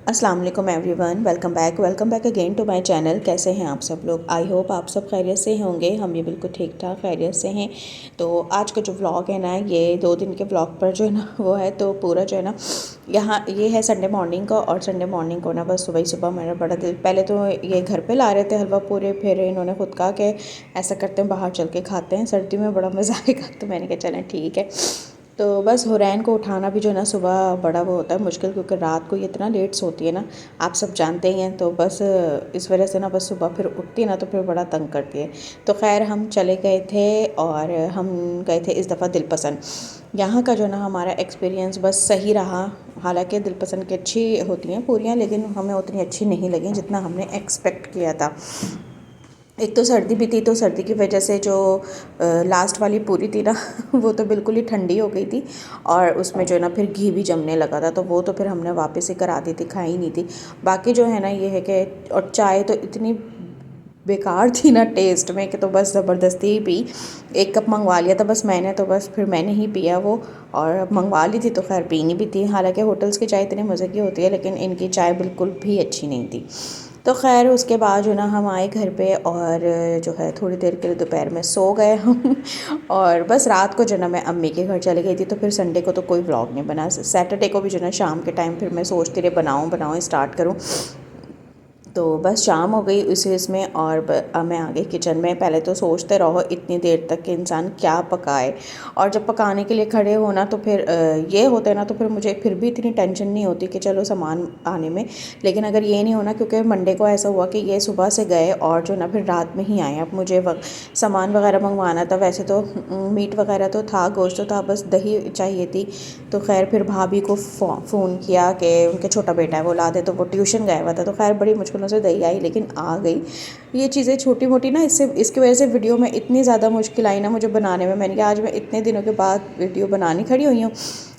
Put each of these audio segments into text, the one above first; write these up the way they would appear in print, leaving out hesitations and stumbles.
अस्सलाम वालेकुम everyone, welcome back again to my channel. कैसे हैं आप सब लोग? आई होप आप सब खैरियत से होंगे। हम भी बिल्कुल ठीक ठाक खैरियत से हैं। तो आज का जो व्लॉग है ना, ये 2 दिन के व्लॉग पर जो है ना वो है, तो पूरा जो है ना यहाँ ये है संडे मॉर्निंग का। और संडे मॉर्निंग को ना बस सुबह ही सुबह मेरा बड़ा दिल, पहले तो ये घर पे ला रहे थे हलवा पूरे, फिर इन्होंने खुद कहा कि ऐसा करते हैं बाहर चल के खाते हैं, सर्दी में बड़ा मज़ा आएगा। तो मैंने कहा चलें ठीक है। तो बस हुरैन को उठाना भी जो है ना सुबह बड़ा वो होता है मुश्किल, क्योंकि रात को ये इतना लेट सोती है ना, आप सब जानते ही हैं। तो बस इस वजह से ना बस सुबह फिर उठती है ना तो फिर बड़ा तंग करती है। तो खैर हम चले गए थे और हम गए थे इस दफ़ा दिलपसंद। यहाँ का जो ना हमारा एक्सपीरियंस बस सही रहा। हालांकि दिलपसंद की अच्छी होती हैं पूरियाँ, लेकिन हमें उतनी अच्छी नहीं लगी जितना हमने एक्सपेक्ट किया था। एक तो सर्दी भी थी, तो सर्दी की वजह से जो लास्ट वाली पूरी थी ना वो तो बिल्कुल ही ठंडी हो गई थी, और उसमें जो है ना फिर घी भी जमने लगा था, तो वो तो फिर हमने वापस ही करा दी थी, खाई नहीं थी। बाकी जो है ना ये है कि, और चाय तो इतनी बेकार थी ना टेस्ट में कि तो बस ज़बरदस्ती ही पी। 1 कप मंगवा लिया था बस मैंने, तो बस फिर मैंने ही पिया वो। और मंगवा ली थी तो खैर पीनी भी थी। हालांकि होटल्स की चाय इतने मज़े की होती है, लेकिन इनकी चाय बिल्कुल भी अच्छी नहीं थी। तो खैर उसके बाद जो ना हम आए घर पे, और जो है थोड़ी देर के लिए दोपहर में सो गए हम और बस रात को जो ना मैं अम्मी के घर चली गई थी। तो फिर संडे को तो कोई व्लॉग नहीं बना। सैटरडे को भी जो ना शाम के टाइम फिर मैं सोचती रही बनाऊँ स्टार्ट करूँ। तो बस शाम हो गई उसी इसमें, और मैं आ गई किचन में। पहले तो सोचते रहो इतनी देर तक कि इंसान क्या पकाए, और जब पकाने के लिए खड़े हो ना तो फिर ये होता है ना, तो फिर मुझे फिर भी इतनी टेंशन नहीं होती कि चलो सामान आने में। लेकिन अगर ये नहीं होना, क्योंकि मंडे को ऐसा हुआ कि ये सुबह से गए और जो ना फिर रात में ही आए। अब मुझे सामान वगैरह मंगवाना था। वैसे तो मीट वगैरह तो था, गोश्त तो था, बस दही चाहिए थी। तो खैर फिर भाभी को फ़ोन किया कि उनके छोटा बेटा है वो ला दे, तो वो ट्यूशन गया हुआ था। तो खैर बड़ी मुश्किलों से दही आई, लेकिन आ गई। ये चीज़ें छोटी मोटी ना, इसकी वजह से वीडियो में इतनी ज़्यादा मुश्किल आई ना मुझे बनाने में। मैंने कहा आज मैं इतने दिनों के बाद वीडियो बनानी खड़ी हुई हूँ,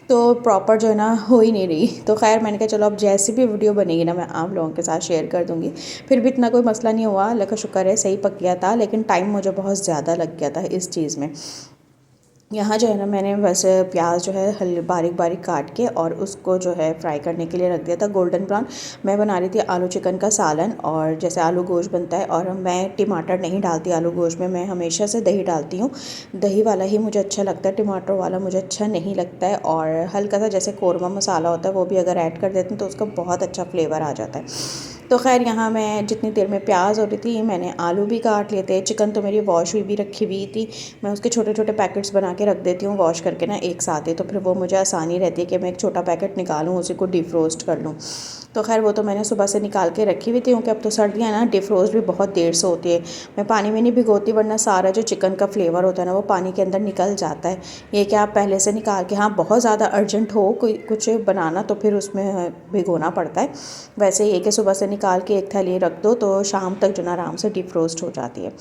तो प्रॉपर जो है ना हो ही नहीं रही। तो खैर मैंने कहा चलो अब जैसी भी वीडियो बनेगी ना मैं आप लोगों के साथ शेयर कर दूँगी। फिर भी इतना कोई मसला नहीं हुआ, अल्लाह का शुक्र है सही पक गया था। लेकिन टाइम मुझे बहुत ज़्यादा लग गया था इस चीज़ में। यहाँ जो है ना मैंने बस प्याज जो है बारीक बारीक काट के और उसको जो है फ्राई करने के लिए रख दिया था गोल्डन ब्राउन। मैं बना रही थी आलू चिकन का सालन, और जैसे आलू गोश्त बनता है। और मैं टमाटर नहीं डालती आलू गोश्त में, मैं हमेशा से दही डालती हूँ। दही वाला ही मुझे अच्छा लगता है, टमाटर वाला मुझे अच्छा नहीं लगता है। और हल्का सा जैसे कौरमा मसाला होता है वो भी अगर ऐड कर देती हूँ तो उसका बहुत अच्छा फ्लेवर आ जाता है। तो खैर यहाँ मैं जितनी देर में प्याज हो रही थी मैंने आलू भी काट लिए थे। चिकन तो मेरी वॉश हुई भी रखी हुई थी, मैं उसके छोटे छोटे पैकेट्स बना के रख देती हूँ वॉश करके ना एक साथ ही। तो फिर वो मुझे आसानी रहती है कि मैं एक छोटा पैकेट निकालूँ, उसी को डिफ्रोस्ट कर लूँ। तो खैर वो तो मैंने सुबह से निकाल के रखी हुई थी, क्योंकि अब तो सर्दियाँ ना डिफ्रोस्ट भी बहुत देर से होती है। मैं पानी में नहीं भिगोती, वरना सारा जो चिकन का फ्लेवर होता है ना वो पानी के अंदर निकल जाता है। ये कि आप पहले से निकाल के, हाँ बहुत ज़्यादा अर्जेंट हो कोई कुछ बनाना तो फिर उसमें भिगोना पड़ता है। वैसे ये कि सुबह से निकाल के एक थैली रख दो तो शाम तक जो ना आराम से डिफ्रोस्ट हो जाती है।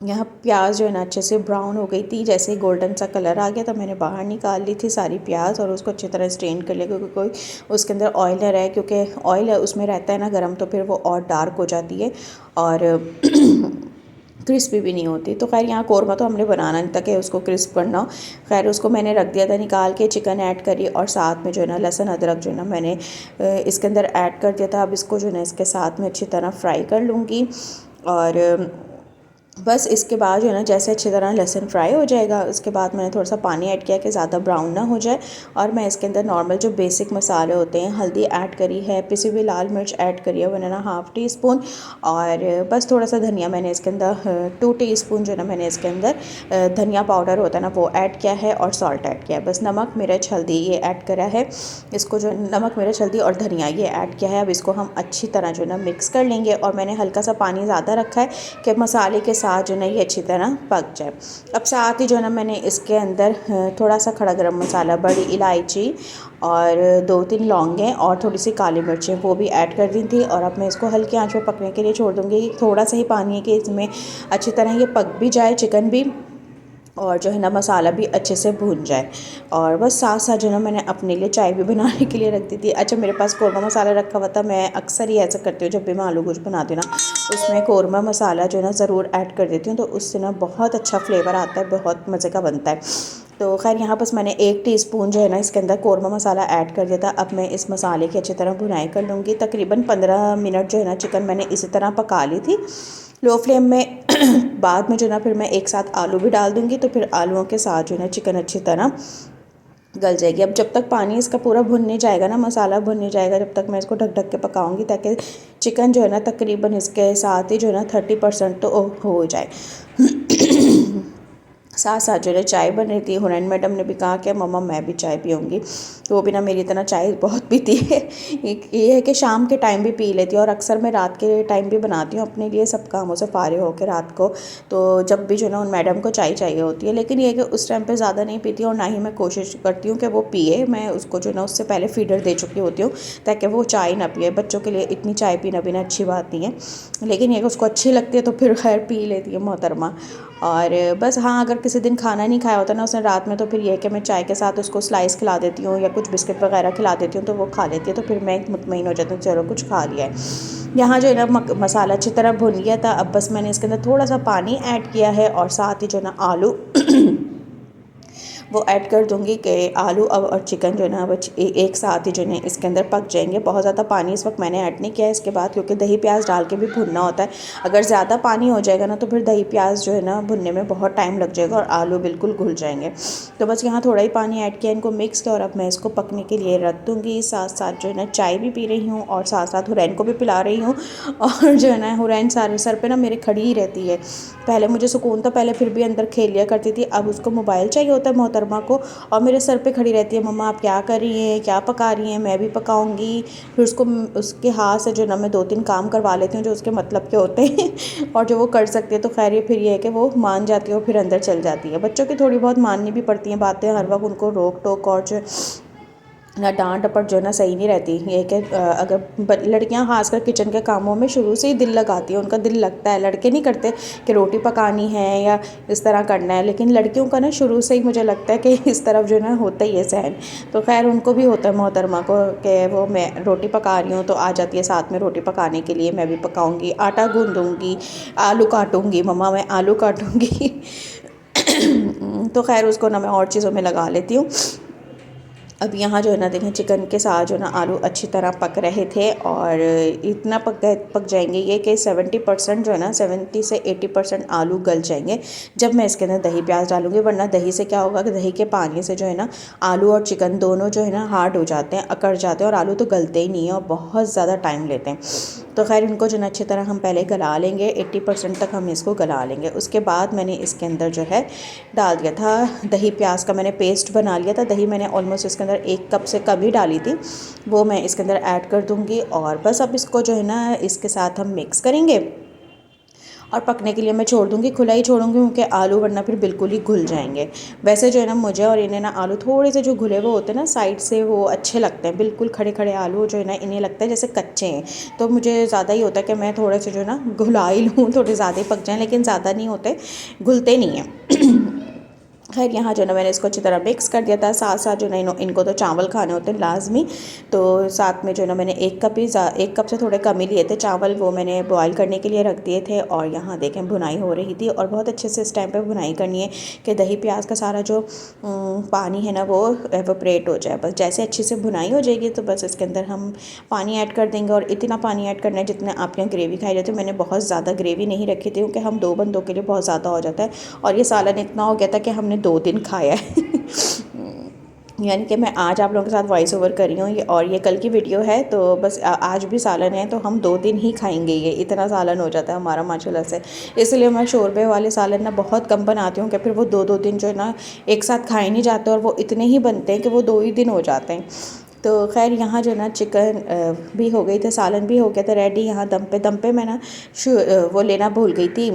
यहाँ प्याज जो है ना अच्छे से ब्राउन हो गई थी, जैसे ही गोल्डन सा कलर आ गया तो मैंने बाहर निकाल ली थी सारी प्याज, और उसको अच्छी तरह स्ट्रेन कर लिया, क्योंकि कोई उसके अंदर ऑयल ना रहे, क्योंकि ऑयल उसमें रहता है ना गर्म, तो फिर वो और डार्क हो जाती है और क्रिस्पी भी नहीं होती। तो खैर यहाँ कौरमा तो हमने बनाना नहीं था कि उसको क्रिस्प करना हो। खैर उसको मैंने रख दिया था निकाल के, चिकन ऐड करी, और साथ में जो है ना लहसुन अदरक जो है ना मैंने इसके अंदर ऐड कर दिया था। अब इसको जो है ना इसके साथ में अच्छी तरह फ्राई कर लूँगी। और बस इसके बाद जो है ना जैसे अच्छी तरह लहसुन फ्राई हो जाएगा, उसके बाद मैंने थोड़ा सा पानी ऐड किया कि ज़्यादा ब्राउन ना हो जाए। और मैं इसके अंदर नॉर्मल जो बेसिक मसाले होते हैं, हल्दी ऐड करी है, पिसी हुई लाल मिर्च ऐड करी है 1.5 टीस्पून, और बस थोड़ा सा धनिया मैंने इसके अंदर 2 टीस्पून जो है ना मैंने इसके अंदर धनिया पाउडर होता है ना वो ऐड किया है, और सॉल्ट ऐड किया है। बस नमक मिर्च हल्दी ये ऐड करा है। इसको जो नमक मिर्च हल्दी और धनिया ये ऐड किया है। अब इसको हम अच्छी तरह जो है ना मिक्स कर लेंगे, और मैंने हल्का सा पानी ज़्यादा रखा है कि मसाले के साथ जो है ना ये अच्छी तरह पक जाए। अब साथ ही जो है ना मैंने इसके अंदर थोड़ा सा खड़ा गरम मसाला, बड़ी इलायची और 2-3 लौंगें और थोड़ी सी काली मिर्चें वो भी ऐड कर दी थी। और अब मैं इसको हल्की आंच में पकने के लिए छोड़ दूँगी। थोड़ा सा ही पानी है कि इसमें अच्छी तरह ये पक भी जाए चिकन भी, और जो है ना मसाला भी अच्छे से भून जाए। और बस साथ साथ जो है ना मैंने अपने लिए चाय भी बनाने के लिए रख दी थी। अच्छा मेरे पास कौरमा मसाला रखा हुआ था, मैं अक्सर ही ऐसा करती हूँ जब भी मैं आलू गोश्त बनाती हूँ ना उसमें कौरमा मसाला जो है ना ज़रूर ऐड कर देती हूँ, तो उससे ना बहुत अच्छा फ्लेवर आता है, बहुत मज़े का बनता है। तो खैर यहाँ बस मैंने 1 टीस्पून जो है ना इसके अंदर कौरमा मसाला ऐड कर दिया था। अब मैं इस मसाले की अच्छी तरह भुनाई कर लूँगी। तकरीबन 15 मिनट जो है ना चिकन मैंने इसी तरह पका ली थी लो फ्लेम में। बाद में जो है ना फिर मैं एक साथ आलू भी डाल दूँगी, तो फिर आलूओं के साथ जो है ना चिकन अच्छी तरह गल जाएगी। अब जब तक पानी इसका पूरा भुन नहीं जाएगा ना, मसाला भुन नहीं जाएगा, जब तक मैं इसको ढक ढक के पकाऊंगी, ताकि चिकन जो है ना तकरीबन इसके साथ ही जो है ना 30% तो हो जाए। साथ साथ जो है चाय बन रही थी। हुनैन मैडम ने भी कहा कि मम्मा मैं भी चाय पीऊँगी, तो वो भी ना मेरी तरह चाय बहुत पीती है। ये है कि शाम के टाइम भी पी लेती है, और अक्सर मैं रात के टाइम भी बनाती हूँ अपने लिए, सब कामों से फारिग होकर रात को। तो जब भी जो है ना उन मैडम को चाय चाहिए होती है, लेकिन ये है कि उस टाइम पर ज़्यादा नहीं पीती, और ना ही मैं कोशिश करती हूँ कि वो पिए। मैं उसको जो है ना उससे पहले फीडर दे चुकी होती हूँ, ताकि वो चाय ना पिए। बच्चों के लिए इतनी चाय पीना बिना अच्छी बात नहीं है, लेकिन ये कि उसको अच्छी लगती है तो फिर खैर पी लेती है मोहतरमा। और बस हाँ, अगर किसी दिन खाना नहीं खाया होता ना उसने रात में, तो फिर ये है कि मैं चाय के साथ उसको स्लाइस खिला देती हूँ या कुछ बिस्किट वगैरह खिला देती हूँ, तो वो खा लेती है। तो फिर मैं मुतमईन हो जाती हूँ चलो कुछ खा लिया है। यहाँ जो है ना मसाला अच्छी तरह भुन गया था। अब बस मैंने इसके अंदर थोड़ा सा पानी ऐड किया है, और साथ ही जो है ना आलू वो ऐड कर दूँगी कि आलू और चिकन जो है ना अब एक साथ ही जो है इसके अंदर पक जाएंगे। बहुत ज़्यादा पानी इस वक्त मैंने ऐड नहीं किया है इसके बाद, क्योंकि दही प्याज डाल के भी भुनना होता है। अगर ज़्यादा पानी हो जाएगा ना तो फिर दही प्याज जो है ना भुनने में बहुत टाइम लग जाएगा और आलू बिल्कुल घुल जाएंगे। तो बस यहाँ थोड़ा ही पानी ऐड किया, इनको मिक्स किया, और अब मैं इसको पकने के लिए रख दूँगी। साथ साथ जो है ना चाय भी पी रही हूँ, और साथ साथ हुरैन को भी पिला रही हूँ। और जो है ना हुरैन सारे सर पे ना मेरे खड़ी ही रहती है। पहले मुझे सुकून था, पहले फिर भी अंदर खेल लिया करती थी, अब उसको मोबाइल चाहिए होता है मोहतरमा को, और मेरे सर पे खड़ी रहती है, मम्मा आप क्या कर रही हैं, क्या पका रही हैं, मैं भी पकाऊंगी। फिर उसको उसके हाथ से जो ना मैं 2-3 काम करवा लेती हूँ जो उसके मतलब के होते हैं और जो वो कर सकती है। तो खैर ये फिर ये है कि वो मान जाती है और फिर अंदर चल जाती है। बच्चों की थोड़ी बहुत माननी भी पड़ती हैं बातें, हर वक्त उनको रोक टोक और जो ना डांट डपट जो है ना सही नहीं रहती। ये कि अगर लड़कियां खासकर किचन के कामों में शुरू से ही दिल लगाती हैं, उनका दिल लगता है। लड़के नहीं करते कि रोटी पकानी है या इस तरह करना है, लेकिन लड़कियों का ना शुरू से ही मुझे लगता है कि इस तरफ जो है ना होता ही है सहन। तो खैर उनको भी होता है मोहतरमा को कि वो मैं रोटी पका रही हूँ तो आ जाती है साथ में रोटी पकाने के लिए। मैं भी पकाऊँगी, आटा गूँधूँगी, आलू काटूँगी, मम्मा मैं आलू काटूँगी। तो खैर उसको ना मैं और चीज़ों में लगा लेती हूँ। अब यहाँ जो है ना देखें चिकन के साथ जो है ना आलू अच्छी तरह पक रहे थे, और इतना पक जाएंगे ये कि 70% जो है ना 70 से 80% आलू गल जाएंगे जब मैं इसके अंदर दही प्याज डालूंगी। वरना दही से क्या होगा कि दही के पानी से जो है ना आलू और चिकन दोनों जो है ना हार्ड हो जाते हैं, अकड़ जाते हैं, और आलू तो गलते ही नहीं है और बहुत ज़्यादा टाइम लेते हैं। तो खैर इनको जो है अच्छी तरह हम पहले गला लेंगे, 80% तक हम इसको गला लेंगे। उसके बाद मैंने इसके अंदर जो है डाल दिया था दही प्याज का, मैंने पेस्ट बना लिया था। दही मैंने ऑलमोस्ट इसके अंदर 1 कप से कम ही डाली थी, वो मैं इसके अंदर ऐड कर दूँगी। और बस अब इसको जो है ना इसके साथ हम मिक्स करेंगे और पकने के लिए मैं छोड़ दूँगी। खुला ही छोड़ूंगी क्योंकि आलू वरना फिर बिल्कुल ही घुल जाएंगे। वैसे जो है ना मुझे और इन्हें ना आलू थोड़े से जो घुले हुए होते हैं ना साइड से, वो अच्छे लगते हैं। बिल्कुल खड़े खड़े आलू जो है ना इन्हें लगता है जैसे कच्चे हैं, तो मुझे ज़्यादा ही होता है कि मैं थोड़े से जो है ना घुला ही लूँ, थोड़े ज़्यादा ही पक जाएँ, लेकिन ज़्यादा नहीं होते, घुलते नहीं हैं। खैर यहाँ जो है ना मैंने इसको अच्छी तरह मिक्स कर दिया था। साथ साथ जो है इनको तो चावल खाने होते हैं लाजमी, तो साथ में जो है ना मैंने 1 कप से थोड़े कम ही लिए थे चावल, वो मैंने बॉईल करने के लिए रख दिए थे। और यहाँ देखें भुनाई हो रही थी, और बहुत अच्छे से इस टाइम पे भुनाई करनी है कि दही प्याज का सारा जो पानी है ना वो एवोपरेट हो जाए। बस जैसे अच्छी से भुनाई हो जाएगी तो बस इसके अंदर हम पानी ऐड कर देंगे, और इतना पानी ऐड करना है जितना आप यहाँ ग्रेवी खाई जाती है। मैंने बहुत ज़्यादा ग्रेवी नहीं रखी थी क्योंकि हम 2 बंदों के लिए बहुत ज़्यादा हो जाता है, और ये सालन इतना हो गया था कि हमने 2 दिन खाया है। यानी कि मैं आज आप लोगों के साथ वॉइस ओवर कर रही हूँ ये, और ये कल की वीडियो है, तो बस आज भी सालन है तो हम 2 दिन ही खाएंगे। ये इतना सालन हो जाता है हमारा माशाल्लाह से। इसलिए मैं शोरबे वाले सालन ना बहुत कम बनाती हूँ कि फिर वो 2-2 दिन जो है ना एक साथ खाए नहीं जाते, और वो इतने ही बनते हैं कि वो 2 ही दिन हो जाते हैं। तो खैर यहाँ जो ना चिकन भी हो गई थी, सालन भी हो गया था रेडी। यहाँ दम पे मैं ना वो लेना भूल गई थी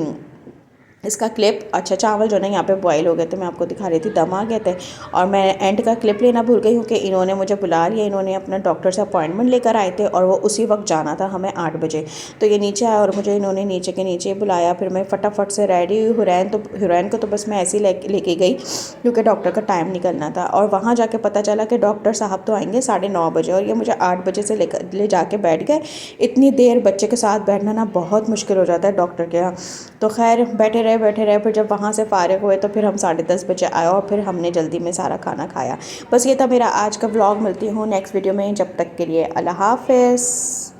इसका क्लिप। अच्छा चावल जो ना यहाँ पे बॉईल हो गए थे, मैं आपको दिखा रही थी, दम आ गए थे, और मैं एंड का क्लिप लेना भूल गई क्योंकि इन्होंने मुझे बुला लिया। इन्होंने अपना डॉक्टर से अपॉइंटमेंट लेकर आए थे, और वो उसी वक्त जाना था हमें 8 बजे। तो ये नीचे आया और मुझे इन्होंने नीचे के नीचे बुलाया। फिर मैं फटाफट से रेडी हुई। हुरैन को तो बस मैं ऐसे ही लेके गई क्योंकि डॉक्टर का टाइम निकलना था, और वहाँ जाके पता चला कि डॉक्टर साहब तो आएंगे 9:30 बजे, और ये मुझे 8 बजे से ले जाके बैठ गए। इतनी देर बच्चे के साथ बैठना ना बहुत मुश्किल हो जाता है डॉक्टर के यहाँ। तो खैर बैठे रहे बैठे रहे। फिर जब वहाँ से फ़ारिग हुए तो फिर हम 10:30 बजे आए और फिर हमने जल्दी में सारा खाना खाया। बस ये था मेरा आज का व्लॉग। मिलती हूँ नेक्स्ट वीडियो में, जब तक के लिए अल्लाह हाफ़िज़।